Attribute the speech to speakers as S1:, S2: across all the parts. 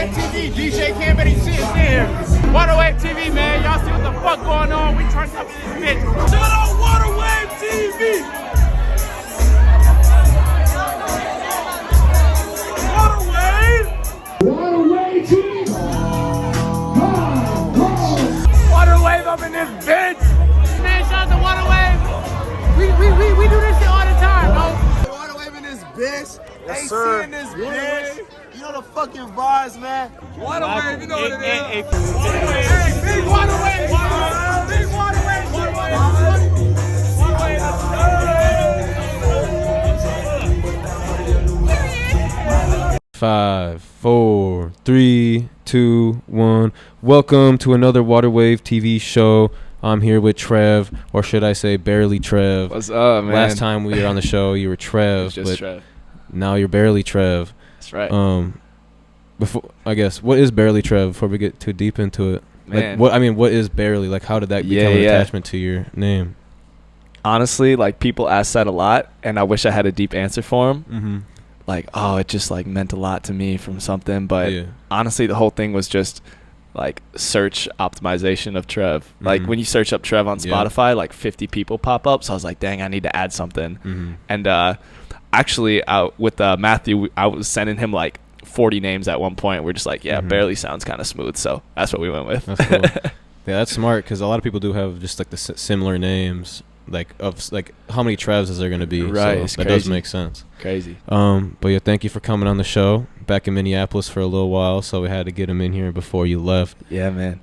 S1: Waterwave TV, DJ Cam and he's sitting here. Waterwave TV, man, y'all see what the fuck going on? We trying to up in this bitch. Shout out Waterwave TV. Waterwave TV. Waterwave up in this bitch. Man, shout out to Waterwave. We do this shit all the time, bro.
S2: Waterwave in this bitch.
S1: Yes,
S2: AC
S1: sir.
S2: in this bitch. You know the fucking vibes, man. Waterwave, you know what it is.
S1: Hey, big Waterwave. Big Waterwave. Waterwave.
S3: 5, 4, 3, 2, 1. Welcome to another Waterwave TV show. I'm here with Trev, or should I say Barely Trev.
S4: What's up, man?
S3: Last time we were on the show, you were Trev,
S4: Just
S3: but
S4: Trev.
S3: now you're Barely Trev.
S4: That's right.
S3: Before, I guess, what is Barely Trev before we get too deep into it?
S4: Man.
S3: Like, what is Barely? Like, how did that become an attachment to your name?
S4: Honestly, like, people ask that a lot, and I wish I had a deep answer for them.
S3: Mm-hmm.
S4: Like, oh, it just, like, meant a lot to me from something. But honestly, the whole thing was just, like, search optimization of Trev. Mm-hmm. Like, when you search up Trev on Spotify, like, 50 people pop up. So I was like, dang, I need to add something. Mm-hmm. And actually, with Matthew, I was sending him, like, 40 names at one point. We're just like, Barely sounds kind of smooth. So that's what we went with.
S3: That's cool. Yeah, that's smart, because a lot of people do have just, like, the similar names. Like, of like, how many Trevs is there going to be?
S4: Right,
S3: so that does make sense.
S4: Crazy.
S3: But yeah, thank you for coming on the show. Back in Minneapolis for a little while, so we had to get him in here before you left.
S4: Yeah, man.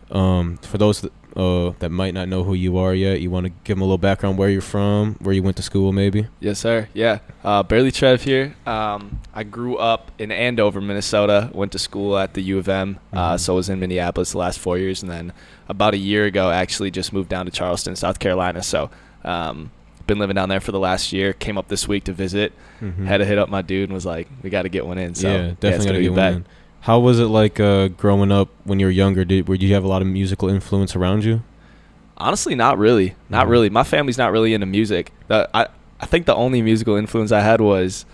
S3: For those that might not know who you are yet, you want to give them a little background, where you're from, where you went to school, maybe?
S4: Yes, sir. Yeah. Barely Trev here. I grew up in Andover, Minnesota. Went to school at the U of M. So I was in Minneapolis the last 4 years, and then about a year ago, actually just moved down to Charleston, South Carolina. So been living down there for the last year. Came up this week to visit. Had to hit up my dude and was like, we got to get one in. So
S3: yeah, definitely got to get one in. How was it like growing up when you were younger? Did you have a lot of musical influence around you?
S4: Honestly, not really. Not really. My family's not really into music. I think the only musical influence I had was,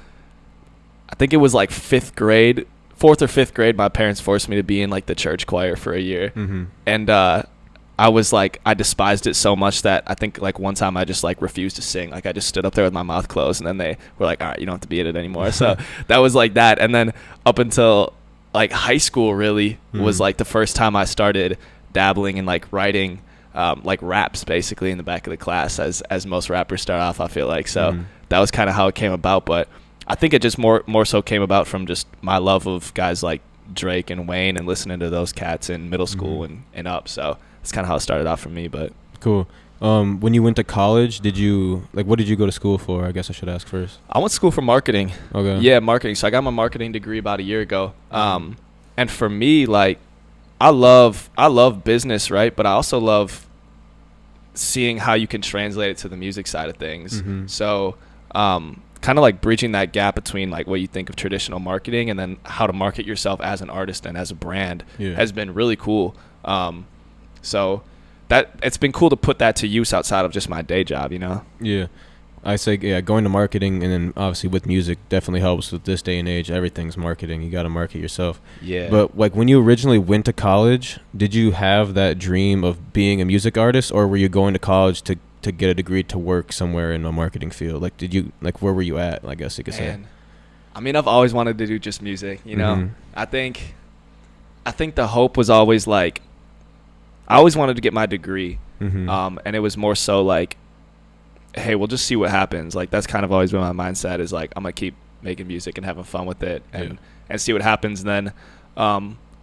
S4: I think it was like 4th or 5th grade. My parents forced me to be in like the church choir for a year. And I was like, I despised it so much that I think like one time I just like refused to sing. Like I just stood up there with my mouth closed, and then they were like, all right, you don't have to be in it anymore. So that was like that. And then up until like high school really was like the first time I started dabbling in like writing like raps basically in the back of the class, as most rappers start off, I feel like. So that was kind of how it came about. But I think it just more so came about from just my love of guys like Drake and Wayne and listening to those cats in middle school and up. So that's kind of how it started off for me. But
S3: cool. When you went to college, what did you go to school for? I guess I should ask first.
S4: I went to school for marketing.
S3: Okay.
S4: Yeah, marketing. So I got my marketing degree about a year ago. And for me, like, I love business, right? But I also love seeing how you can translate it to the music side of things. So kind of like bridging that gap between like what you think of traditional marketing and then how to market yourself as an artist and as a brand has been really cool. So that it's been cool to put that to use outside of just my day job, you know?
S3: Yeah. I say, going to marketing and then obviously with music definitely helps with this day and age. Everything's marketing. You got to market yourself.
S4: Yeah.
S3: But like when you originally went to college, did you have that dream of being a music artist, or were you going to college to get a degree to work somewhere in a marketing field? Like, where were you at, I guess you could say?
S4: I mean, I've always wanted to do just music, you know? I think the hope was always like, I always wanted to get my degree. And it was more so like, hey, we'll just see what happens. Like, that's kind of always been my mindset, is like, I'm going to keep making music and having fun with it and see what happens. And then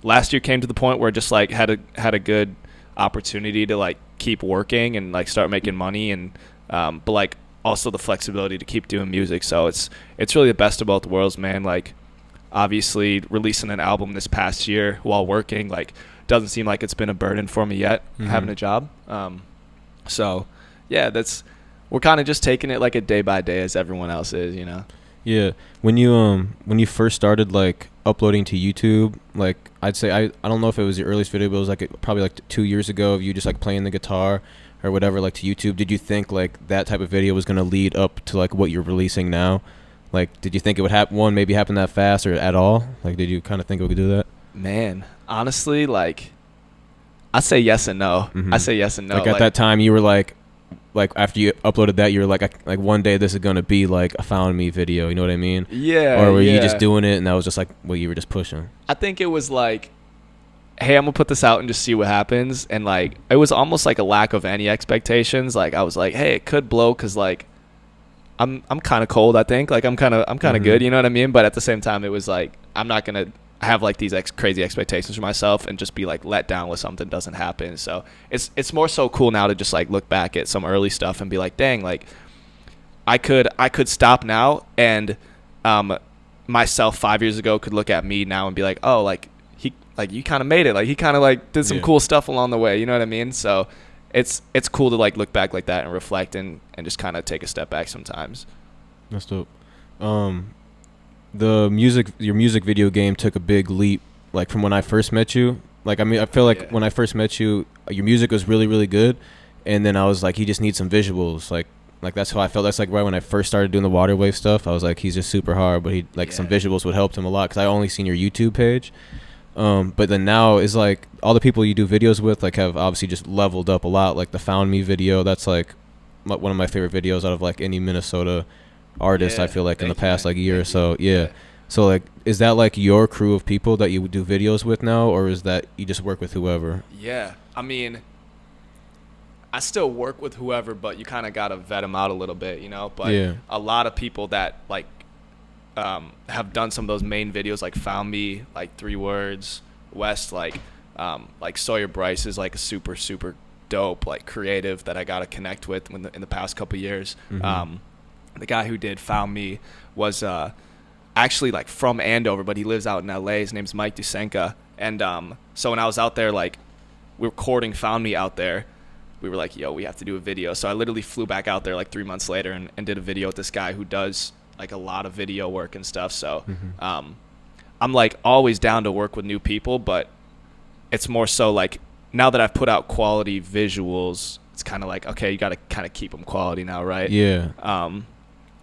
S4: last year came to the point where just like had a good opportunity to like keep working and like start making money, and but like also the flexibility to keep doing music. So it's really the best of both worlds, man. Like, obviously releasing an album this past year while working, like, doesn't seem like it's been a burden for me yet, having a job. So yeah, we're kind of just taking it like a day by day as everyone else is, you know?
S3: Yeah. When you first started like uploading to YouTube, like I'd say, I don't know if it was your earliest video, but it was like probably like 2 years ago of you just like playing the guitar or whatever, like to YouTube. Did you think like that type of video was going to lead up to like what you're releasing now? Like, did you think it would maybe happen that fast or at all? Like, did you kind of think it would do that?
S4: Man, honestly, like, I say yes and no. I say yes and no.
S3: Like at that time, you were like after you uploaded that, you were like one day this is gonna be like a Found Me video. You know what I mean?
S4: Yeah.
S3: Or were you just doing it and that was just like what you were just pushing?
S4: I think it was like, hey, I'm gonna put this out and just see what happens. And like, it was almost like a lack of any expectations. Like I was like, hey, it could blow because like, I'm kind of cold. I think like I'm kind of good. You know what I mean? But at the same time, it was like I'm not gonna have like these crazy expectations for myself and just be like let down when something doesn't happen. So it's more so cool now to just like look back at some early stuff and be like, dang, like I could stop now and myself 5 years ago could look at me now and be like, oh, like you kind of made it, like he kind of like did some cool stuff along the way, you know what I mean? So it's cool to like look back like that and reflect and just kind of take a step back sometimes.
S3: That's dope. Your music video game took a big leap, like from when I first met you. Like, I mean, I feel like when I first met you, your music was really, really good, and then I was like, he just needs some visuals. Like that's how I felt. That's like right when I first started doing the water wave stuff. I was like, he's just super hard, but he like some visuals would help him a lot because I only seen your YouTube page. But then now is like all the people you do videos with like have obviously just leveled up a lot. Like the Found Me video, that's like one of my favorite videos out of like any Minnesota artist. I feel like in the past like year or so. Yeah. So like, is that like your crew of people that you would do videos with now, or is that you just work with whoever?
S4: Yeah, I mean, I still work with whoever, but you kind of gotta vet them out a little bit, you know. But a lot of people that like have done some of those main videos, like Found Me, like 3 Words, West, like Sawyer Bryce is like a super dope like creative that I got to connect with in the past couple years. The guy who did Found Me was actually like from Andover, but he lives out in LA. His name's Mike Dusenka. And so when I was out there, like we were recording Found Me out there, we were like, yo, we have to do a video. So I literally flew back out there like 3 months later and did a video with this guy who does like a lot of video work and stuff. So I'm like always down to work with new people, but it's more so like now that I've put out quality visuals, it's kind of like, okay, you got to kind of keep them quality now, right?
S3: Yeah.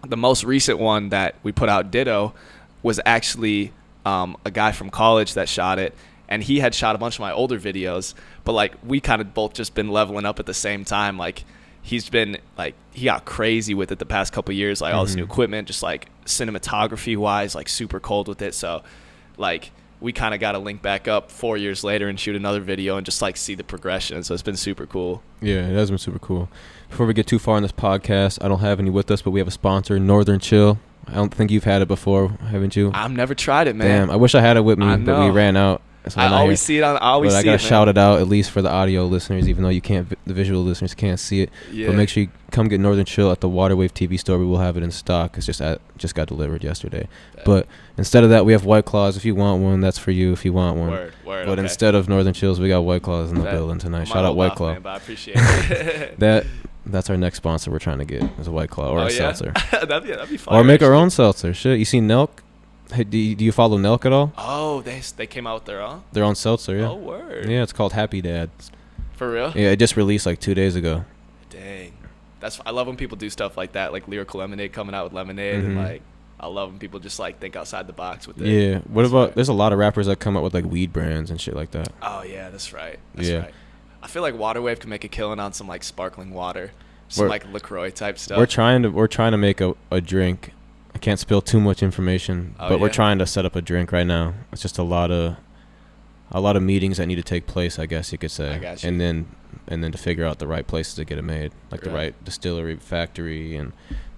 S4: The most recent one that we put out, Ditto, was actually a guy from college that shot it, and he had shot a bunch of my older videos, but like we kind of both just been leveling up at the same time. Like he's been like, he got crazy with it the past couple of years, like all this new equipment, just like cinematography wise, like super cold with it. So like we kind of got to link back up 4 years later and shoot another video and just like see the progression. So it's been super cool.
S3: Yeah, it has been super cool. Before we get too far in this podcast, I don't have any with us, but we have a sponsor, Northern Chill. I don't think you've had it before, haven't you?
S4: I've never tried it, man.
S3: Damn, I wish I had it with me, but we ran out. So
S4: I always see it on. I always see it.
S3: But I gotta shout it out at least for the audio listeners, even though you can't. The visual listeners can't see it. Yeah. But make sure you come get Northern Chill at the Waterwave TV store. We will have it in stock. It's just got delivered yesterday. Yeah. But instead of that, we have White Claws. If you want one, that's for you. If you want one.
S4: Word.
S3: But instead of Northern Chills, we got White Claws in the building tonight. Shout out White Claw.
S4: Man, but I appreciate it.
S3: That's our next sponsor we're trying to get is a White Claw or a seltzer.
S4: that'd be fun.
S3: Or make our own seltzer. Shit, you seen Nelk? Hey, do you follow Nelk at all?
S4: Oh, they came out with
S3: their own seltzer, yeah.
S4: Oh, word.
S3: Yeah, it's called Happy Dad.
S4: For real?
S3: Yeah, it just released like 2 days ago.
S4: Dang. I love when people do stuff like that, like Lyrical Lemonade coming out with lemonade, and like I love when people just like think outside the box with it.
S3: Yeah. What about there's a lot of rappers that come up with like weed brands and shit like that.
S4: Oh yeah, that's right. That's right. I feel like Waterwave can make a killing on some like sparkling water, some like LaCroix type stuff.
S3: We're trying to make a drink. I can't spill too much information, but we're trying to set up a drink right now. It's just a lot of meetings that need to take place, I guess you could say.
S4: I got you.
S3: And then to figure out the right places to get it made, like the right distillery, factory, and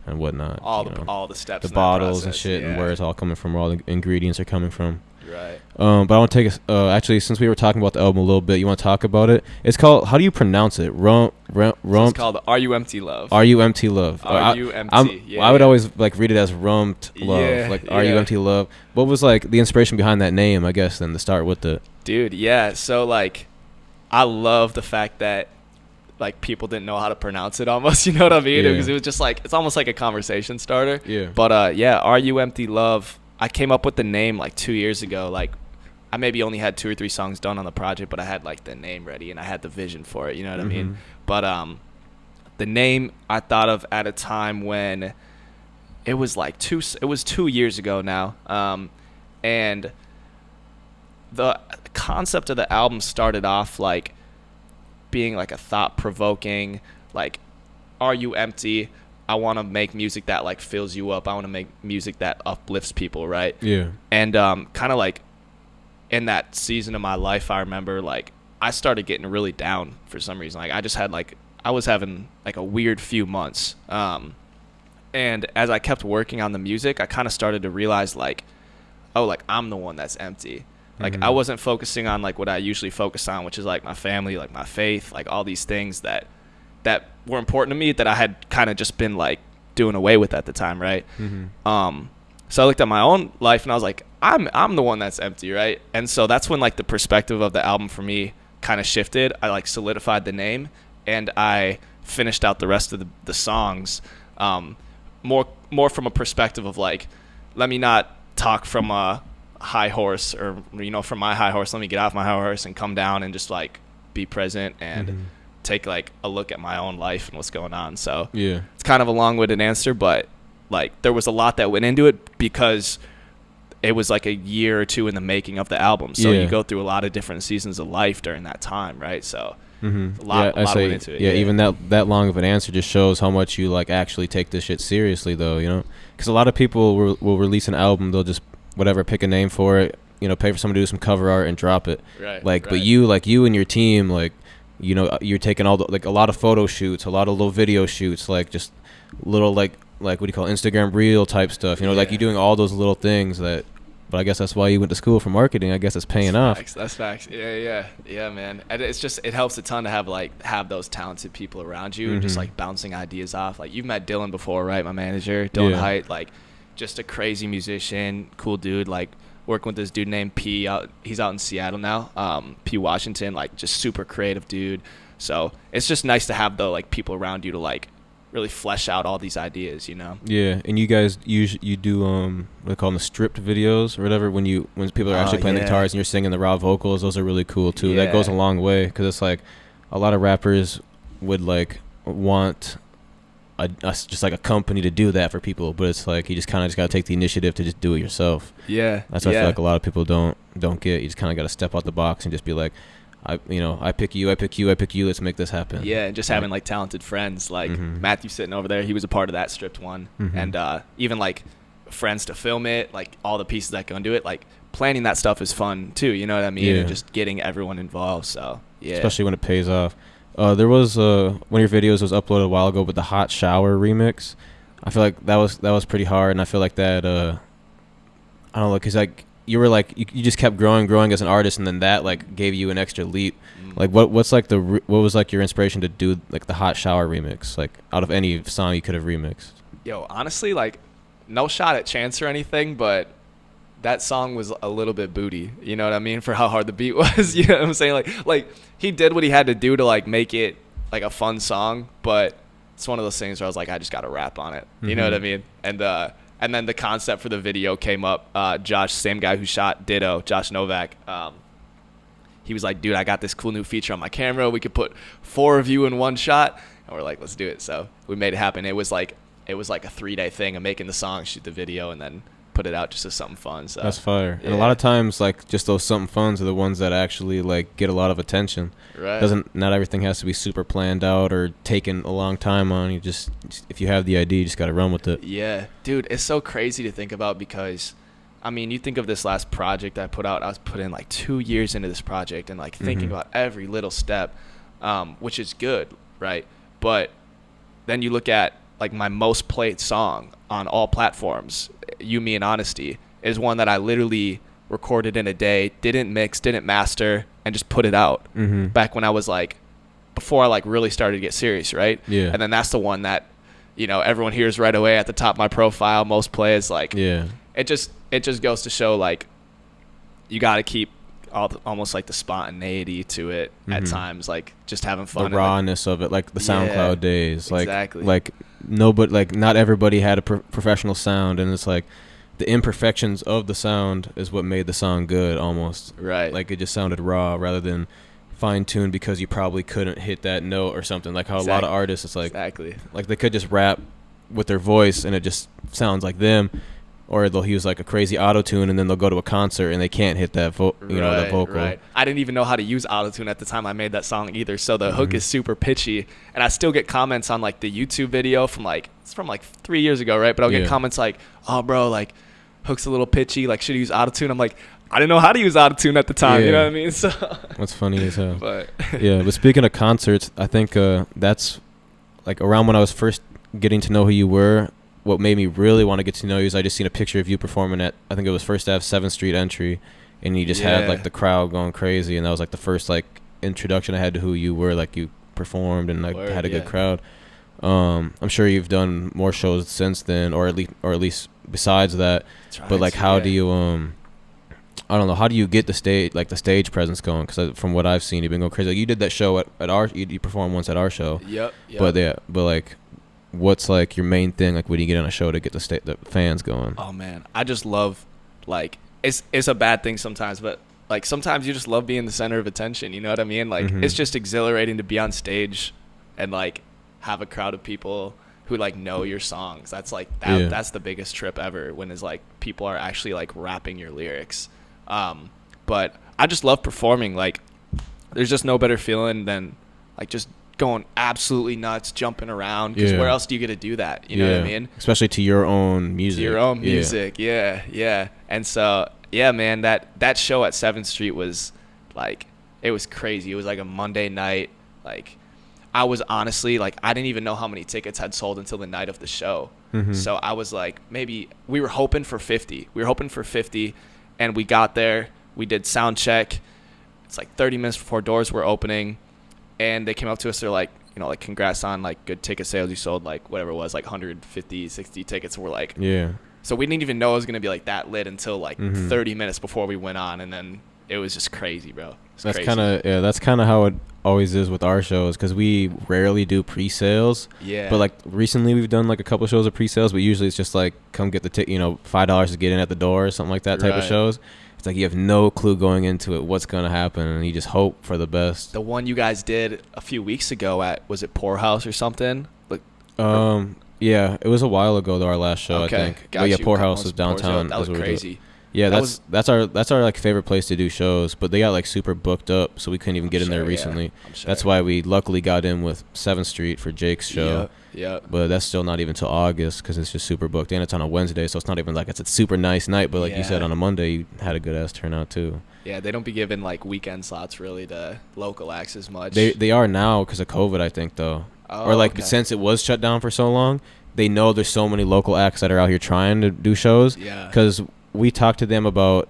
S3: whatnot.
S4: All the steps.
S3: The bottles and shit, and where it's all coming from, where all the ingredients are coming from.
S4: Right.
S3: But I want to take actually, since we were talking about the album a little bit, you want to talk about it? It's called, how do you pronounce it? Rump.
S4: It's called Are You Empty Love.
S3: Are You Empty Love.
S4: Are You Empty?
S3: I would always like read it as Rumped Love. Like Are You Empty Love. What was like the inspiration behind that name, I guess, then to start with it?
S4: Dude, yeah. So like I love the fact that like people didn't know how to pronounce it almost, you know what I mean? Because it was just like, it's almost like a conversation starter.
S3: Yeah.
S4: But Are You Empty Love, I came up with the name like 2 years ago. Like I maybe only had 2 or 3 songs done on the project, but I had like the name ready and I had the vision for it, you know what I mean? But the name I thought of at a time when it was like 2 years ago now. And the concept of the album started off like being like a thought-provoking, like, are you empty? I want to make music that like fills you up. I want to make music that uplifts people, right?
S3: Yeah.
S4: And kind of like in that season of my life, I remember like I started getting really down for some reason. Like I was having like a weird few months. And as I kept working on the music, I kind of started to realize like, oh, like I'm the one that's empty. Like I wasn't focusing on like what I usually focus on, which is like my family, like my faith, like all these things that were important to me that I had kind of just been like doing away with at the time, right? So I looked at my own life and I was like, I'm the one that's empty, right? And so that's when like the perspective of the album for me kind of shifted. I like solidified the name and I finished out the rest of the songs more from a perspective of like, let me not talk from a high horse or, you know, from my high horse. Let me get off my high horse and come down and just like be present and take like a look at my own life and what's going on. So
S3: Yeah.
S4: it's kind of a long-winded answer, but like there was a lot that went into it because it was like a year or two in the making of the album. So
S3: Yeah.
S4: you go through a lot of different seasons of life during that time, right? So a
S3: Yeah,
S4: lot
S3: I say,
S4: went into it.
S3: yeah, even that long of an answer just shows how much you like actually take this shit seriously, though. You know, because a lot of people will release an album, they'll just whatever pick a name for it, you know, pay for someone to do some cover art and drop it.
S4: Right.
S3: Like, but you and your team, like, you know, you're taking all the like a lot of photo shoots, a lot of little video shoots, like just little like what do you call it, Instagram reel type stuff. You know, like you're doing all those little things that. But I guess that's why you went to school for marketing. I guess it's paying off.
S4: That's facts. Yeah, man. And it's just, it helps a ton to have those talented people around you and just like bouncing ideas off. Like you've met Dylan before, right? My manager, Dylan Height, like just a crazy musician, cool dude. Like working with this dude named P. He's out in Seattle now. P. Washington, like just super creative dude. So it's just nice to have the like people around you to like really flesh out all these ideas, you know.
S3: Yeah, and you guys you do what they call them, the stripped videos or whatever, when people are actually playing the guitars and you're singing the raw vocals. Those are really cool too. That goes a long way because it's like a lot of rappers would like want just like a company to do that for people, but it's like you just kind of just got to take the initiative to just do it yourself.
S4: Yeah,
S3: that's what I feel like a lot of people don't get. You just kind of got to step out the box and just be like, I pick you, let's make this happen.
S4: Yeah, and just having like talented friends like Matthew sitting over there, he was a part of that stripped one. And even like friends to film it, like all the pieces that go into it, like planning that stuff is fun too, you know what I mean?
S3: Yeah.
S4: And just getting everyone involved. So yeah,
S3: especially when it pays off. There was one of your videos was uploaded a while ago, but the hot shower remix, I feel like that was pretty hard, and I feel like that I don't know, because like you were like you just kept growing as an artist, and then that like gave you an extra leap. Like what was like your inspiration to do like the hot shower remix, like out of any song you could have remixed?
S4: Yo, honestly, like no shot at chance or anything, but that song was a little bit booty, you know what I mean, for how hard the beat was. You know what I'm saying? Like he did what he had to do to like make it like a fun song, but it's one of those things where I was like, I just got to rap on it. You know what I mean? And then the concept for the video came up. Josh, same guy who shot Ditto, Josh Novak, he was like, dude, I got this cool new feature on my camera. We could put 4 of you in one shot. And we're like, let's do it. So we made it happen. It was like a 3-day thing of making the song, shoot the video, and then put it out just as something fun. So
S3: that's fire.
S4: Yeah.
S3: And a lot of times, like, just those something funs are the ones that actually like get a lot of attention.
S4: Right.
S3: Not everything has to be super planned out or taken a long time on. You just if you have the idea, you just got to run with it.
S4: Yeah, dude, it's so crazy to think about because, I mean, you think of this last project I put out. I was putting like 2 years into this project and like thinking about every little step, which is good, right? But then you look at like my most played song on all platforms, You, Me, and Honesty, is one that I literally recorded in a day, didn't mix, didn't master, and just put it out back when I was like, before I like really started to get serious, right?
S3: Yeah.
S4: And then that's the one that, you know, everyone hears right away at the top of my profile, most plays. Like,
S3: yeah,
S4: it just goes to show like you got to keep almost like the spontaneity to it at times, like just having fun,
S3: the rawness of it, like the SoundCloud days, like
S4: exactly.
S3: Like nobody, like not everybody had a professional sound, and it's like the imperfections of the sound is what made the song good, almost.
S4: Right.
S3: Like it just sounded raw rather than fine-tuned because you probably couldn't hit that note or something. Like how a lot of artists, it's like
S4: exactly,
S3: like they could just rap with their voice and it just sounds like them, or they'll use like a crazy auto tune, and then they'll go to a concert and they can't hit that that vocal.
S4: Right. I didn't even know how to use auto tune at the time I made that song either. So the hook is super pitchy, and I still get comments on like the YouTube video from like 3 years ago, right? But I'll get comments like, "Oh, bro, like hook's a little pitchy. Like, should you use auto tune?" I'm like, I didn't know how to use auto tune at the time. You know what I mean? So
S3: that's funny as hell.
S4: But
S3: but speaking of concerts, I think that's like around when I was first getting to know who you were. What made me really want to get to know you is I just seen a picture of you performing at, I think it was First Ave 7th Street Entry, and you just had like the crowd going crazy, and that was like the first like introduction I had to who you were. Like you performed and like had a good crowd. I'm sure you've done more shows since then, or at least besides that. But like, how do you I don't know, how do you get the stage presence going? Because from what I've seen, you've been going crazy. Like you did that show at our, you performed once at our show.
S4: Yep.
S3: But like, what's like your main thing? Like when you get on a show to get the fans going?
S4: Oh man, I just love, like, it's a bad thing sometimes, but like sometimes you just love being the center of attention. You know what I mean? Like it's just exhilarating to be on stage and like have a crowd of people who like know your songs. That's like that's the biggest trip ever, when it's like people are actually like rapping your lyrics. But I just love performing. Like there's just no better feeling than like just going absolutely nuts, jumping around, because where else do you get to do that? You know what I mean?
S3: Especially to your own music.
S4: Yeah. And so man, that show at 7th Street was like, it was crazy. It was like a Monday night. Like I was honestly like, I didn't even know how many tickets had sold until the night of the show. So I was like, maybe we were hoping for 50. And we got there, we did sound check. It's like 30 minutes before doors were opening, and they came up to us. They're like, like, congrats on like good ticket sales. You sold like whatever it was, like 150, 60 tickets. And we're like, so we didn't even know it was gonna be like that lit until like 30 minutes before we went on, and then it was just crazy, bro.
S3: That's kind of how it always is with our shows, because we rarely do pre-sales. But like recently we've done like a couple shows of pre-sales, but usually it's just like, come get the $5 to get in at the door or something like that type of shows. It's like you have no clue going into it what's gonna happen, and you just hope for the best.
S4: The one you guys did a few weeks ago at, was it Poorhouse or something? Like,
S3: yeah, it was a while ago though, our last show. I think. But yeah, Poorhouse was downtown.
S4: That was crazy.
S3: Yeah, that's our like favorite place to do shows, but they got like super booked up, so we couldn't even get in there recently. That's why we luckily got in with 7th Street for Jake's show.
S4: Yeah.
S3: But that's still not even till August, because it's just super booked, and it's on a Wednesday, so it's not even like it's a super nice night. But like you said, on a Monday, you had a good ass turnout too.
S4: Yeah, they don't be giving like weekend slots really to local acts as much.
S3: They are now because of COVID, I think though, or like since it was shut down for so long, they know there's so many local acts that are out here trying to do shows.
S4: Yeah.
S3: Because we talked to them about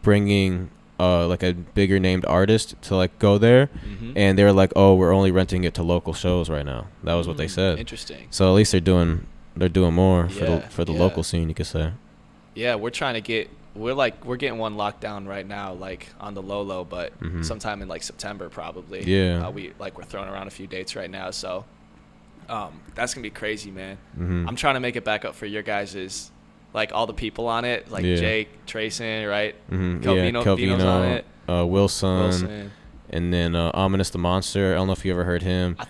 S3: bringing like a bigger named artist to like go there, and they were like, "Oh, we're only renting it to local shows right now." That was what they said.
S4: Interesting.
S3: So at least they're doing more for the local scene, you could say.
S4: Yeah, we're trying to get we're getting one locked down right now, like on the low, but sometime in like September probably.
S3: Yeah.
S4: We're throwing around a few dates right now, so that's gonna be crazy, man. I'm trying to make it back up for your guys's. Like all the people on it, like Jake, Trayson, right? Calvino's on it.
S3: Wilson, and then Ominous the Monster. I don't know if you ever heard him.
S4: I've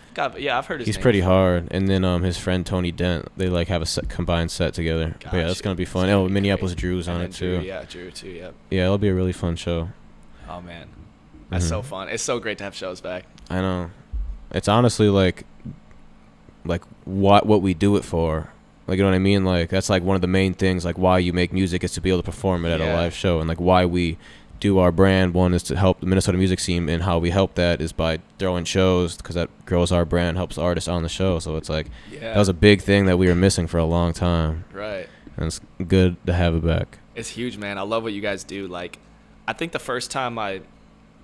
S4: heard his name.
S3: He's pretty hard. And then his friend Tony Dent. They like have a combined set together. But yeah, that's gonna be fun. Minneapolis Drew's on it too.
S4: Drew too. Yeah.
S3: Yeah, it'll be a really fun show.
S4: Oh man, that's so fun. It's so great to have shows back.
S3: I know. It's honestly like what we do it for. Like, you know what I mean? Like, that's like one of the main things, like why you make music is to be able to perform it at a live show. And like why we do our brand, one is to help the Minnesota music scene, and how we help that is by throwing shows, because that grows our brand, helps artists on the show. So it's like that was a big thing that we were missing for a long time.
S4: Right.
S3: And it's good to have it back.
S4: It's huge, man. I love what you guys do. Like, I think the first time I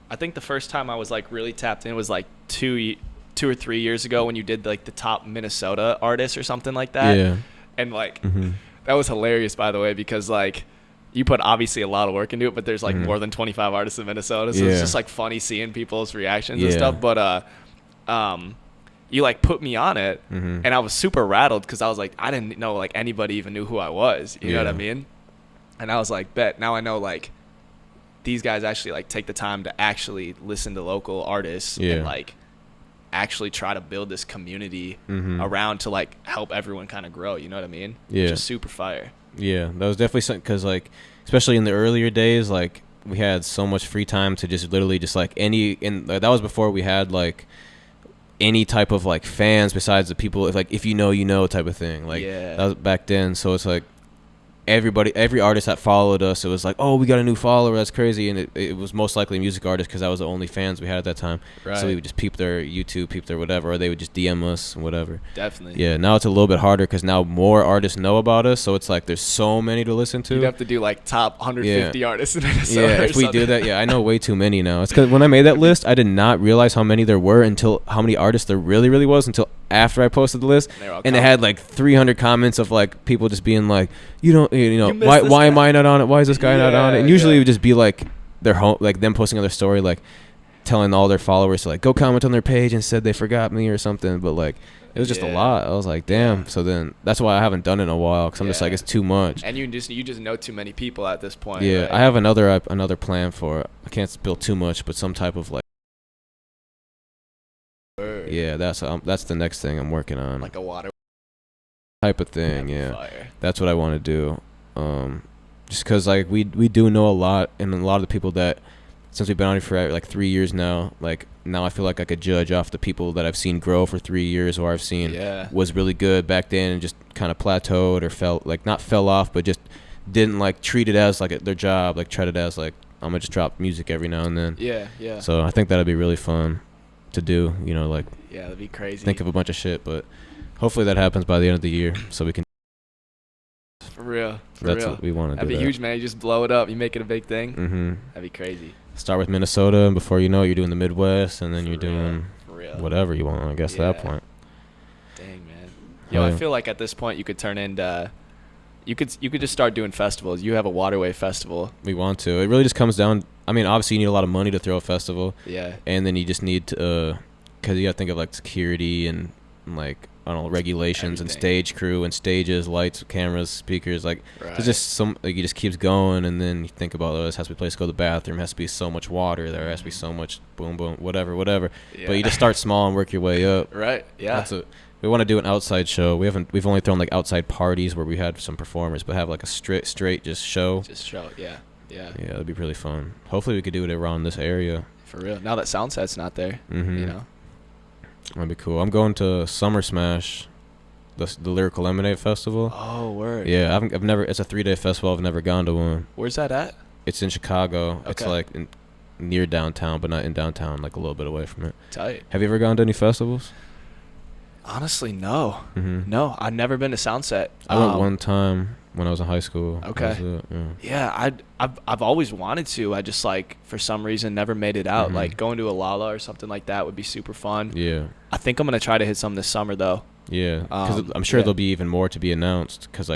S4: was like really tapped in was like 2 or 3 years ago, when you did like the top Minnesota artists or something like that.
S3: Yeah.
S4: And like that was hilarious, by the way, because like you put obviously a lot of work into it, but there's like more than 25 artists in Minnesota, so it's just like funny seeing people's reactions and stuff. But you like put me on it, and I was super rattled, because I was like, I didn't know like anybody even knew who I was. You know what I mean? And I was like, bet now I know like these guys actually like take the time to actually listen to local artists and like actually try to build this community around to like help everyone kind of grow. You know what I mean?
S3: Yeah.
S4: Just super fire.
S3: Yeah, that was definitely something, because like especially in the earlier days, like we had so much free time to just literally just like that was before we had like any type of like fans besides the people, if you know type of thing. Like that was back then. So it's like every artist that followed us, it was like, oh, we got a new follower, that's crazy. And it was most likely music artists, because that was the only fans we had at that time. Right. So we would just peep their YouTube, peep their whatever, or they would just DM us and whatever.
S4: Definitely.
S3: Yeah, now it's a little bit harder because now more artists know about us, so it's like there's so many to listen to.
S4: You'd have to do like top 150 artists in Minnesota.
S3: Yeah, if we do that, I know way too many now. It's because when I made that list, I did not realize how many there were, until how many artists there really was, until after I posted the list, and it had like 300 comments of like people just being like, why am I not on it? Why is this guy not on it? And usually it would just be like their home, like them posting on their story, like telling all their followers to like go comment on their page and said they forgot me or something. But like it was just a lot. I was like, damn. So then that's why I haven't done it in a while, because I'm just like, it's too much.
S4: And you just know too many people at this point.
S3: Yeah,
S4: right?
S3: I have another plan for it. I can't spill too much, but some type of like. Yeah, that's the next thing I'm working on.
S4: Like a water
S3: type of thing. Yeah, fire. That's what I want to do. Just because like we do know a lot, and a lot of the people that, since we've been on it for like 3 years now, like now I feel like I could judge off the people that I've seen grow for 3 years, or I've seen was really good back then and just kind of plateaued or not fell off, but just didn't like treat it as like their job, like treat it as like I'm gonna just drop music every now and then. Yeah. So I think that'd be really fun to do, like
S4: that'd be crazy.
S3: Think of a bunch of shit, but hopefully that happens by the end of the year, so we can.
S4: For real.
S3: That's what we want to do.
S4: That'd be huge, man. You just blow it up. You make it a big thing.
S3: Mm-hmm.
S4: That'd be crazy.
S3: Start with Minnesota, and before you know it, you're doing the Midwest, and then you're doing whatever you want, I guess, at that point.
S4: Dang, man. Yo, I feel like at this point you could turn into... You could just start doing festivals. You have a Waterway festival.
S3: We want to. It really just comes down... I mean, obviously you need a lot of money to throw a festival.
S4: Yeah.
S3: And then you just need to... Because you got to think of, like, security and, like... I don't know, regulations and stage crew and stages, lights, cameras, speakers. Like, there's just some, like, it just keeps going. And then you think about, this has to be a place to go to the bathroom, has to be so much water, there has to be so much boom, boom, whatever. Yeah. But you just start small and work your way up.
S4: Right, yeah.
S3: We want to do an outside show. We've only thrown, like, outside parties where we had some performers, but have, like, a straight just show.
S4: Yeah.
S3: Yeah, that'd be really fun. Hopefully we could do it around this area.
S4: For real. Now that Soundset's not there,
S3: That'd be cool. I'm going to Summer Smash, the Lyrical Lemonade Festival.
S4: Oh, word.
S3: Yeah, I've never. It's a 3-day festival. I've never gone to one.
S4: Where's that at?
S3: It's in Chicago.
S4: Okay.
S3: It's like near downtown, but not in downtown. Like a little bit away from it.
S4: Tight.
S3: Have you ever gone to any festivals?
S4: Honestly, no.
S3: Mm-hmm.
S4: No, I've never been to Soundset.
S3: I went one time when I was in high school.
S4: Okay. I've always wanted to. I just for some reason never made it out.
S3: Mm-hmm.
S4: Like going to a Lala or something like that would be super fun.
S3: Yeah.
S4: I think I'm gonna try to hit some this summer though.
S3: Yeah. Because I'm sure there'll be even more to be announced. Because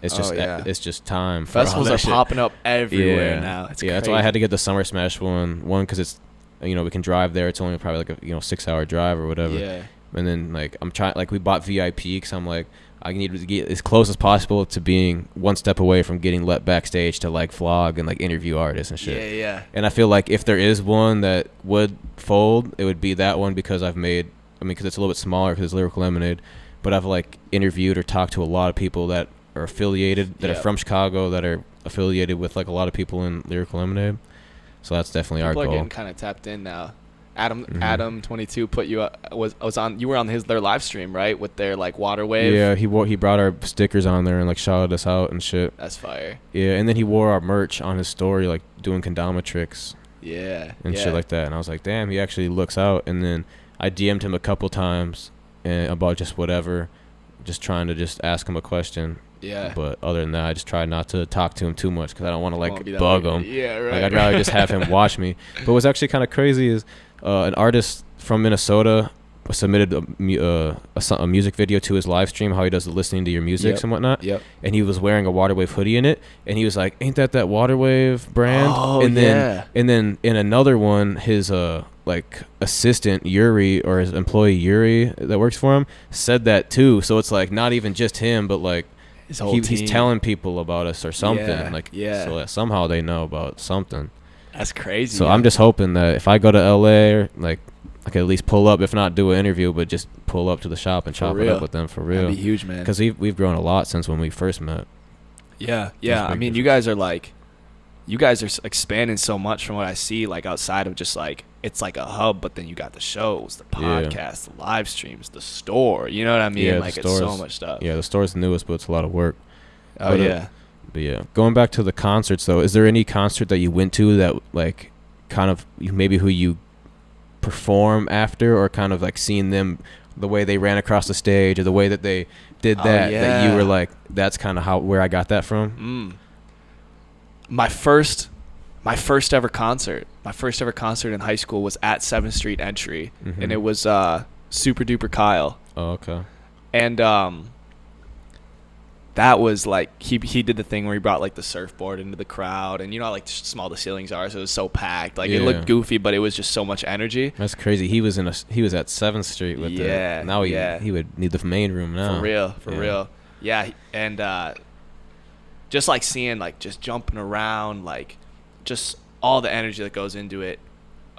S3: it's just time.
S4: Festivals are popping up everywhere now. It's crazy.
S3: That's why I had to get the Summer Smash one. One because it's we can drive there. It's only probably like a 6-hour drive or whatever.
S4: Yeah.
S3: And then I'm trying we bought VIP because I'm like I need to get as close as possible to being one step away from getting let backstage to vlog and interview artists and shit.
S4: Yeah.
S3: And I feel like if there is one that would fold, it would be that one because because it's a little bit smaller because it's Lyrical Lemonade, but I've interviewed or talked to a lot of people that are affiliated, that are from Chicago, that are affiliated with a lot of people in Lyrical Lemonade. So that's definitely our goal.
S4: People are getting kind of tapped in now. Adam 22 put you was on. You were on their live stream, right, with their water wave.
S3: Yeah, he brought our stickers on there and shouted us out and shit.
S4: That's fire.
S3: Yeah, and then he wore our merch on his story, doing kendama tricks.
S4: Yeah.
S3: And shit like that. And I was like, damn, he actually looks out. And then I DM'd him a couple times about just whatever, just trying to just ask him a question.
S4: Yeah.
S3: But other than that, I just try not to talk to him too much because I don't want to bug him.
S4: Yeah, right.
S3: I'd rather just have him watch me. But what's actually kind of crazy is an artist from Minnesota submitted a music video to his live stream, how he does the listening to your music and whatnot.
S4: Yep.
S3: And he was wearing a Waterwave hoodie in it, and he was like, "Ain't that Waterwave brand?"
S4: Oh,
S3: and then in another one, his assistant Yuri, or his employee Yuri that works for him, said that too. So it's not even just him, but
S4: his whole team.
S3: He's telling people about us or something.
S4: So
S3: that somehow they know about something.
S4: That's crazy.
S3: So I'm just hoping that if I go to LA, or I could at least pull up, if not do an interview, but just pull up to the shop and chop it up with them for real.
S4: That'd be huge, man.
S3: Because we've grown a lot since when we first met.
S4: Yeah.
S3: That's
S4: I
S3: big
S4: mean, you guys are expanding so much from what I see, like outside of just like it's like a hub, but then you got the shows, the podcasts, the live streams, the store. You know what I mean?
S3: Yeah,
S4: like it's so much stuff.
S3: Yeah, the store's the newest, but it's a lot of work.
S4: Oh yeah.
S3: But yeah, going back to the concerts though, is there any concert that you went to that like kind of maybe who you perform after, or kind of like seeing them, the way they ran across the stage or the way that they did that, that you were like, that's kind of where I got that from?
S4: My first ever concert in high school was at 7th Street Entry, and it was Super Duper Kyle.
S3: Oh, okay.
S4: And that was like he did the thing where he brought like the surfboard into the crowd, and you know how like small the ceilings are, so it was so packed. Like it looked goofy, but it was just so much energy.
S3: That's crazy. He was at 7th Street with it. Now he would need the main room now.
S4: For real. Yeah, and just like seeing like just jumping around, like just all the energy that goes into it.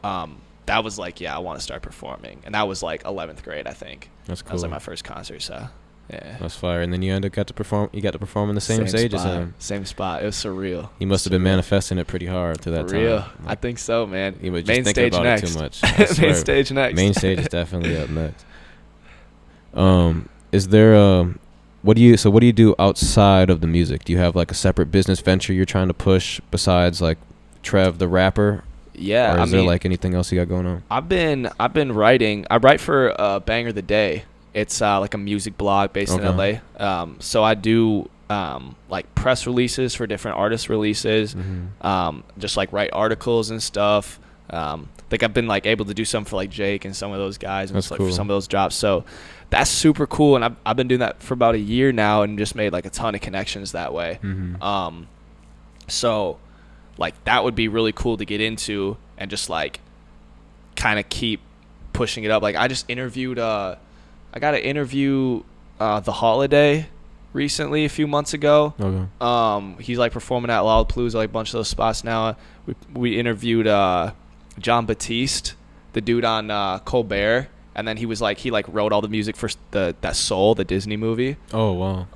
S4: That was like, I want to start performing, and that was like 11th grade, I think.
S3: That's cool.
S4: That was like my first concert, so yeah.
S3: That's fire. And then you got to perform in the same stage as him.
S4: Same spot. It was surreal.
S3: He must have been manifesting it pretty hard to that time.
S4: Real.
S3: Like,
S4: I think so, man.
S3: He was just
S4: Main
S3: thinking
S4: stage
S3: about
S4: next.
S3: it too much.
S4: Main stage next.
S3: Main stage is definitely up next. Is there what do you do outside of the music? Do you have like a separate business venture you're trying to push besides like Trev the rapper?
S4: Yeah.
S3: Or is there like anything else you got going on?
S4: I've been writing. I write for Banger the Day. It's like a music blog based in LA. So I do like press releases for different artist releases. Just like write articles and stuff. Like I've been like able to do some for like Jake and some of those guys, and
S3: That's
S4: like
S3: cool.
S4: for some of those drops. So that's super cool, and I've been doing that for about a year now, and just made like a ton of connections that way. So like that would be really cool to get into and just like kind of keep pushing it up. Like I just interviewed I got to interview The Holiday recently a few months ago.
S3: Okay.
S4: He's like performing at Lollapalooza, like a bunch of those spots now. We interviewed John Batiste, the dude on Colbert, and then he wrote all the music for that Soul, the Disney movie.
S3: Oh wow.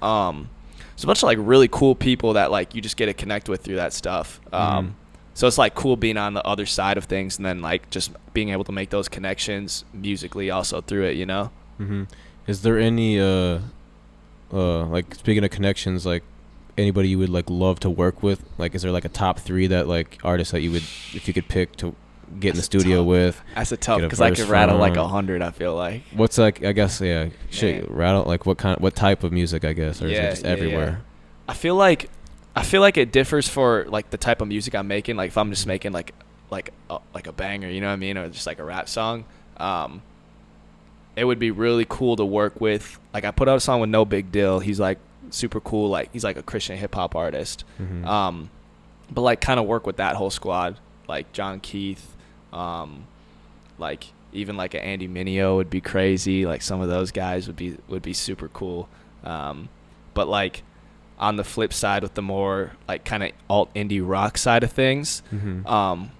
S4: So a bunch of like really cool people that like you just get to connect with through that stuff. So it's like cool being on the other side of things, and then like just being able to make those connections musically also through it, you know.
S3: Is there any like speaking of connections, like anybody you would like love to work with? Like is there like a top 3 that like artists that you would, if you could pick to get in the studio with?
S4: That's a tough, because I could rattle like 100. I feel like.
S3: What's like, I guess, rattle like what type of music, I guess, or is it just everywhere?
S4: I feel like it differs for like the type of music I'm making. Like if I'm just making like a banger, you know what I mean, or just like a rap song. It would be really cool to work with. Like I put out a song with No Big Deal. He's like super cool. Like he's like a Christian hip hop artist. But like kind of work with that whole squad, like John Keith, like even like an Andy Mineo would be crazy. Like some of those guys would be super cool. But like on the flip side, with the more like kind of alt indie rock side of things, man,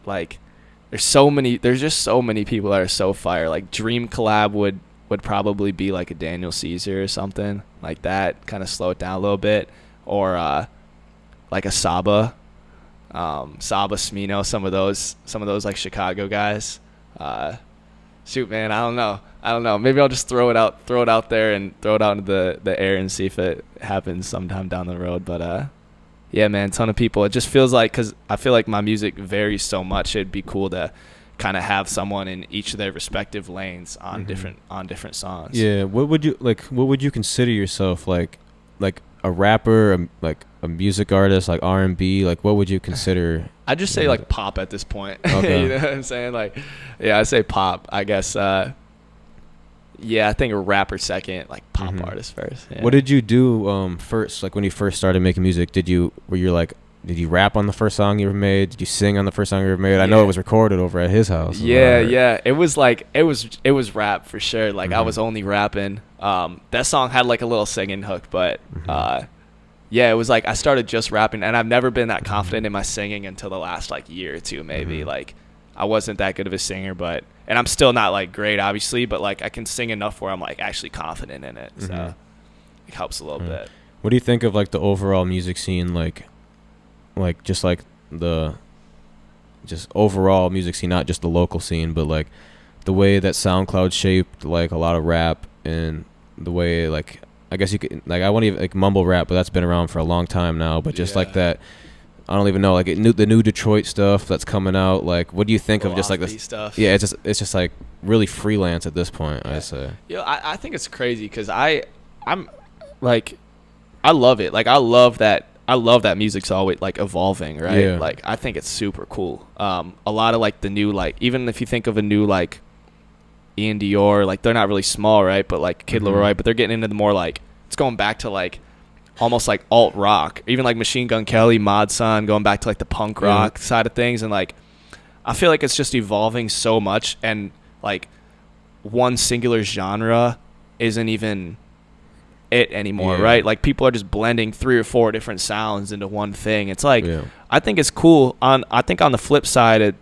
S4: like there's just so many people that are so fire. Like Dream Collab would probably be like a Daniel Caesar or something like that, kind of slow it down a little bit, or like a Saba Smino, some of those like Chicago guys. Shoot, man, I don't know. Maybe I'll just throw it out there and throw it out into the air and see if it happens sometime down the road. But yeah, man, ton of people. It just feels like, because I feel like my music varies so much, it'd be cool to kind of have someone in each of their respective lanes on different songs.
S3: Yeah. What would you consider yourself, like a rapper, like a music artist, like R&B? Like what would you consider?
S4: I just say like pop at this point.
S3: Okay.
S4: You know what I'm saying? Like, yeah, I say pop, I guess. Yeah, I think a rapper second, like pop artist first. Yeah.
S3: What did you do first? Like when you first started making music, did you rap on the first song you ever made? Did you sing on the first song you ever made? I know it was recorded over at his house.
S4: Yeah. It was like it was rap for sure. Like I was only rapping. That song had like a little singing hook, but yeah, it was like I started just rapping, and I've never been that confident in my singing until the last like year or two, maybe. Like I wasn't that good of a singer, and I'm still not like great, obviously, but like I can sing enough where I'm like actually confident in it. So it helps a little bit.
S3: What do you think of like the overall music scene, like just like the just overall music scene, not just the local scene, but like the way that SoundCloud shaped like a lot of rap, and the way like I guess you could like I won't even like mumble rap, but that's been around for a long time now. But just like that, I don't even know like the new Detroit stuff that's coming out. Like, what do you think of just like this
S4: stuff?
S3: Yeah, it's just like really freelance at this point. I say.
S4: Yeah, I think it's crazy because I'm like I love it. Like I love that music's always like evolving, right?
S3: Yeah.
S4: Like I think it's super cool. A lot of like the new like even if you think of a new like Ian Dior, like they're not really small, right? But like Kid Laroi, but they're getting into the more like it's going back to like almost like alt rock, even like Machine Gun Kelly, Mod Sun, going back to like the punk rock side of things, and like I feel like it's just evolving so much, and like one singular genre isn't even it anymore, right? Like people are just blending 3 or 4 different sounds into one thing. It's like I think it's cool. I think on the flip side, it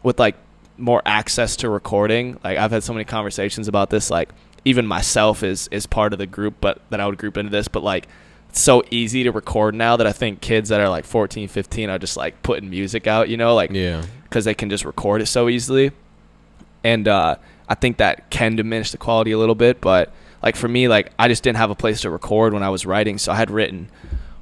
S4: with like more access to recording, like I've had so many conversations about this, like even myself is part of the group, but that I would group into this, but like it's so easy to record now that I think kids that are like 14, 15 are just like putting music out, you know, like because they can just record it so easily. And I think that can diminish the quality a little bit, but like for me, like I just didn't have a place to record when I was writing, so I had written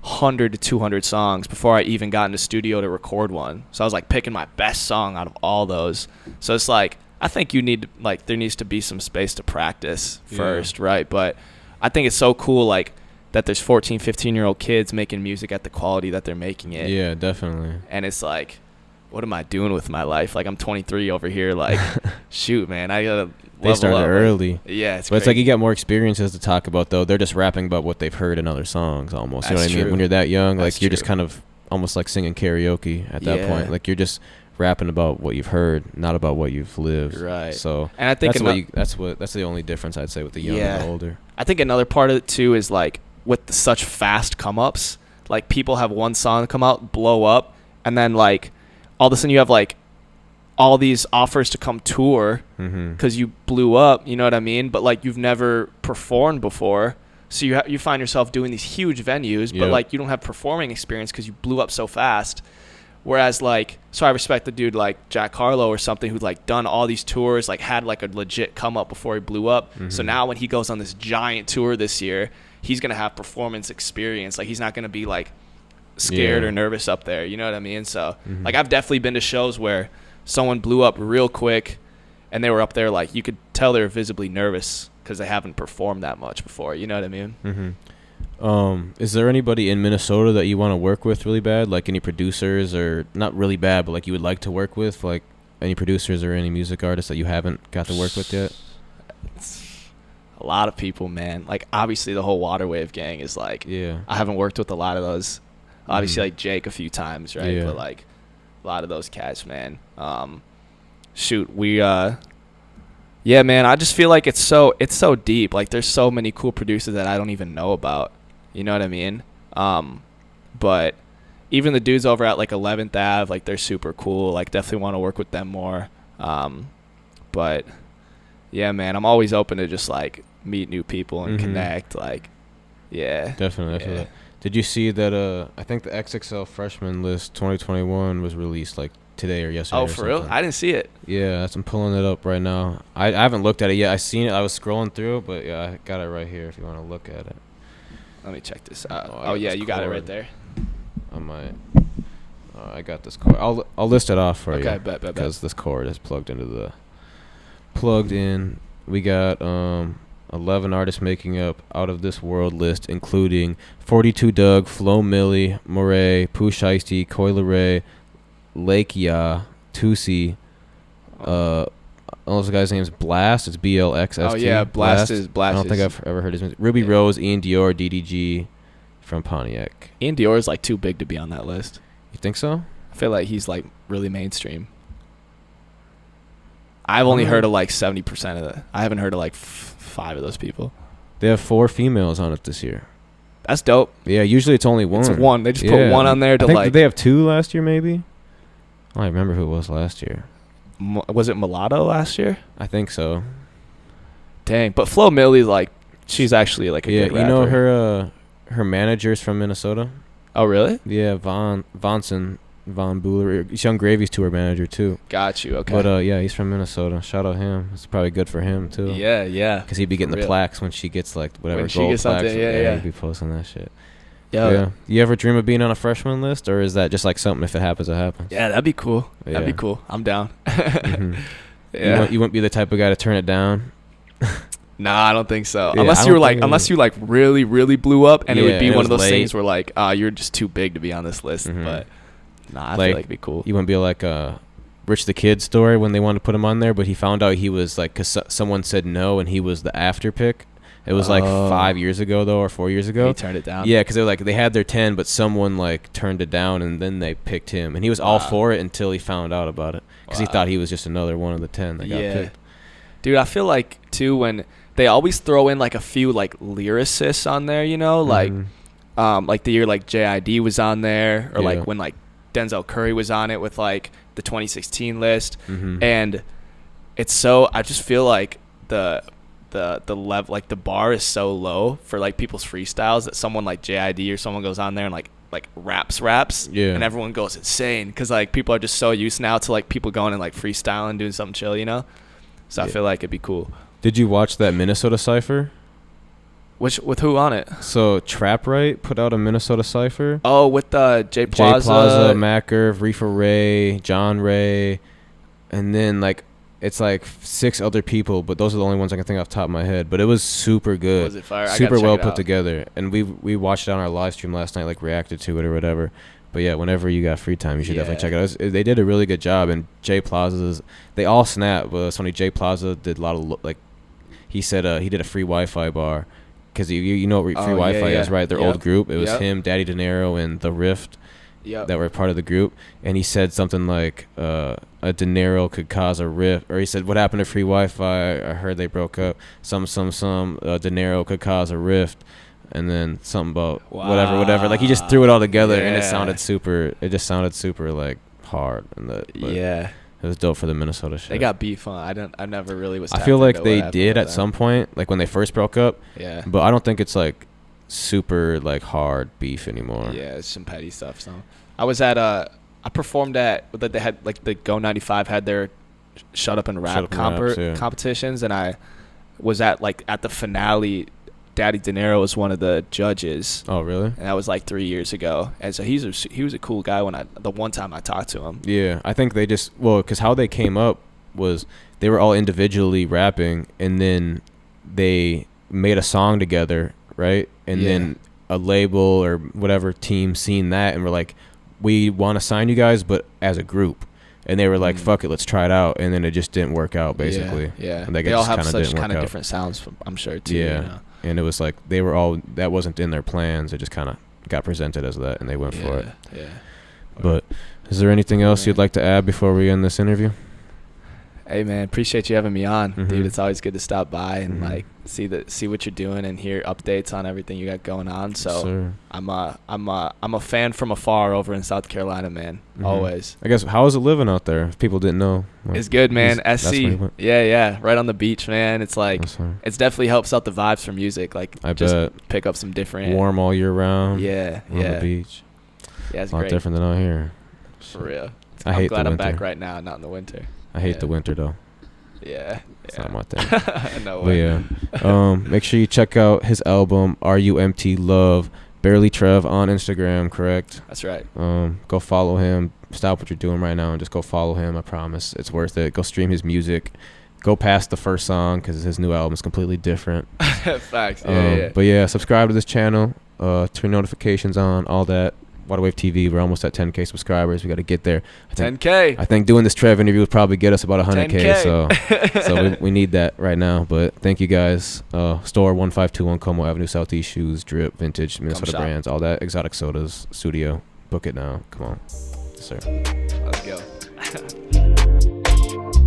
S4: 100 to 200 songs before I even got in the studio to record one. So I was like picking my best song out of all those. So it's like I think you need like there needs to be some space to practice first, right? But I think it's so cool like that there's 14, 15-year-old kids making music at the quality that they're making it.
S3: Yeah, definitely.
S4: And it's like, what am I doing with my life? Like I'm 23 over here, like shoot, man, I gotta
S3: they started early.
S4: Yeah, it's
S3: but it's like you got more experiences to talk about though. They're just rapping about what they've heard in other songs almost. You know what I mean? When you're that young, like you're just kind of almost like singing karaoke at that point. Like you're just rapping about what you've heard, not about what you've lived. Right. So
S4: and I think
S3: that's the only difference I'd say with the young and the older.
S4: I think another part of it too is like with such fast come ups, like people have one song come out, blow up, and then like all of a sudden you have like all these offers to come tour because you blew up, you know what I mean? But like you've never performed before, so you find yourself doing these huge venues, but like you don't have performing experience because you blew up so fast. Whereas like, so I respect the dude like Jack Harlow or something who's like done all these tours, like had like a legit come up before he blew up. So now when he goes on this giant tour this year, he's gonna have performance experience. Like he's not gonna be like scared or nervous up there, you know what I mean? So like I've definitely been to shows where someone blew up real quick and they were up there like you could tell they were visibly nervous because they haven't performed that much before, you know what I mean?
S3: Is there anybody in Minnesota that you want to work with really bad, like any producers, or not really bad but like you would like to work with, like any producers or any music artists that you haven't got to work with yet?
S4: A lot of people, man. Like obviously the whole Water Wave gang is like I haven't worked with a lot of those. Obviously like Jake a few times, right? But like a lot of those cats, man. Shoot, we yeah, man, I just feel like it's so deep. Like there's so many cool producers that I don't even know about. You know what I mean? But even the dudes over at like 11th Ave, like they're super cool. Like definitely want to work with them more. But yeah, man, I'm always open to just like meet new people and connect. Like,
S3: Definitely. Yeah. Did you see that? I think the XXL freshman list 2021 was released like today or yesterday.
S4: Oh, for real? I didn't see it.
S3: Yeah, I'm pulling it up right now. I haven't looked at it yet. I seen it. I was scrolling through it, but yeah, I got it right here if you want to look at it.
S4: Let me check this out. Oh yeah, you got it right there.
S3: I might. I got this cord. I'll list it off for you.
S4: Okay, bet.
S3: Because this cord is plugged in. We got 11 artists making up Out of This World list, including 42 Doug, Flo Milli, Moray, Pooh Shiesty, Coi Leray, Lake Ya, Tusi. All those guys' names Blast. It's BLXST.
S4: Oh yeah, Blast. I
S3: don't think I've ever heard his music. Ruby Rose, Ian Dior, DDG from Pontiac.
S4: Ian Dior is like too big to be on that list.
S3: You think so?
S4: I feel like he's like really mainstream. I've only heard of like 70% of that. I haven't heard of like 5 of those people.
S3: They have 4 females on it this year.
S4: That's dope.
S3: Yeah, usually it's only one.
S4: It's one. They just put one on there to like.
S3: Did they have 2 last year? Maybe. I don't remember who it was last year.
S4: Was it Mulatto last year?
S3: I think so.
S4: Dang, but Flo Milli, like, she's actually like a
S3: Yeah,
S4: good rapper.
S3: you know her manager's from Minnesota.
S4: Oh, really?
S3: Yeah, Von Buhler. Young Gravy's tour manager too.
S4: Got you. Okay.
S3: But yeah, he's from Minnesota. Shout out him. It's probably good for him too.
S4: Yeah.
S3: Because he'd be getting the plaques when she gets like whatever
S4: When she
S3: gold
S4: gets something,
S3: plaques.
S4: yeah.
S3: He'd be posting that shit.
S4: Yeah.
S3: You ever dream of being on a freshman list, or is that just like something if it happens, it happens?
S4: Yeah, that'd be cool.
S3: Yeah.
S4: That'd be cool. I'm down.
S3: Mhm.
S4: Yeah.
S3: You wouldn't be the type of guy to turn it down.
S4: Nah, I don't think so.
S3: Yeah,
S4: unless you like really, really blew up, and it would be
S3: and it
S4: one of
S3: was
S4: those
S3: late.
S4: things where like, you're just too big to be on this list.
S3: Mhm.
S4: But nah, I
S3: Like,
S4: feel like it'd be cool.
S3: You wouldn't be like Rich the Kid story when they wanted to put him on there, but he found out he was like, because someone said no, and he was the after pick. It was like 5 years ago though, or 4 years ago.
S4: He turned it down.
S3: Yeah, because they were like they had their 10, but someone like turned it down, and then they picked him, and he was all for it until he found out about it, because he thought he was just another one of the 10 that got picked.
S4: Dude, I feel like too when they always throw in like a few like lyricists on there, you know, like like the year like JID was on there, or like when like Denzel Curry was on it with like the 2016 list, and it's so I just feel like the level, like the bar is so low for like people's freestyles that someone like JID or someone goes on there and like raps and everyone goes insane because like people are just so used now to like people going and like freestyling, doing something chill, you know. So I feel like it'd be cool.
S3: Did you watch that Minnesota Cypher?
S4: With who on it?
S3: So Trap Right put out a Minnesota Cypher.
S4: Oh, with Jay Plaza.
S3: Jay Plaza, Macker, Reefer Ray, John Ray, and then like it's like 6 other people, but those are the only ones I can think off the top of my head. But it was super good.
S4: Was it fire?
S3: Super well put
S4: out.
S3: together. And we watched it on our live stream last night, like reacted to it or whatever. But yeah, whenever you got free time, you should definitely check it out. They did a really good job. And Jay Plaza's, they all snap. But it's funny, Jay Plaza did a lot of, like, he said he did a free Wi-Fi bar. Because you know what free Wi-Fi is, right? Their old group. It was him, Daddy De Niro, and The Rift that were part of the group. And he said something like, a De Niro could cause a rift. Or he said, what happened to free Wi-Fi? I heard they broke up. De Niro could cause a rift. And then something about whatever. Like he just threw it all together, and it just sounded super like hard. And it was dope for the Minnesota shit.
S4: They got beef on. I never really was.
S3: I feel like they did at some point, like when they first broke up.
S4: Yeah.
S3: But I don't think it's like super like hard beef anymore.
S4: Yeah, it's some petty stuff. So I was at I performed at that they had like the Go 95 had their Shut Up and Rap competitions, and I was at the finale. Daddy De Niro was one of the judges.
S3: Oh, really?
S4: And that was like 3 years ago. And so he was a cool guy the one time I talked to him.
S3: Yeah, I think they just because how they came up was they were all individually rapping, and then they made a song together, right? And then a label or whatever team seen that and were like, we want to sign you guys, but as a group. And they were like, fuck it, let's try it out. And then it just didn't work out, basically.
S4: Yeah.
S3: And
S4: they all have such kind of different sounds, I'm sure, too.
S3: Yeah.
S4: You know?
S3: And it was like they were all, that wasn't in their plans. It just kind of got presented as that, and they went for it.
S4: Yeah.
S3: But is there anything else you'd like to add before we end this interview?
S4: Hey man, appreciate you having me on, dude. It's always good to stop by and like see what you're doing and hear updates on everything you got going on. So I'm a fan from afar over in South Carolina, man. Always.
S3: I guess how is it living out there? If people didn't know,
S4: it's good, man. SC, right on the beach, man. It's like it's definitely helps out the vibes for music. Like
S3: I
S4: just
S3: bet
S4: pick up some different
S3: warm all year round.
S4: Yeah,
S3: on the beach.
S4: Yeah, it's
S3: a lot
S4: great.
S3: different than out here.
S4: For real.
S3: I hate
S4: glad
S3: the
S4: I'm
S3: winter.
S4: back right now, not in the winter.
S3: I hate the winter though.
S4: Yeah.
S3: It's not my thing.
S4: No way.
S3: But yeah. Make sure you check out his album RUMT Love. Barely Trev on Instagram, correct?
S4: That's right.
S3: Go follow him. Stop what you're doing right now and just go follow him. I promise. It's worth it. Go stream his music. Go past the first song because his new album is completely different.
S4: Facts.
S3: But yeah, subscribe to this channel. Turn notifications on, all that. Waterwave TV, we're almost at 10K subscribers. We got to get there.
S4: 10K.
S3: I think doing this Trev interview would probably get us about 100K.
S4: 10K.
S3: So we need that right now. But thank you guys. Store 1521 Como Avenue Southeast. Shoes, drip, vintage, Minnesota brands, all that. Exotic sodas, studio. Book it now. Come on. Yes, sir.
S4: Let's go.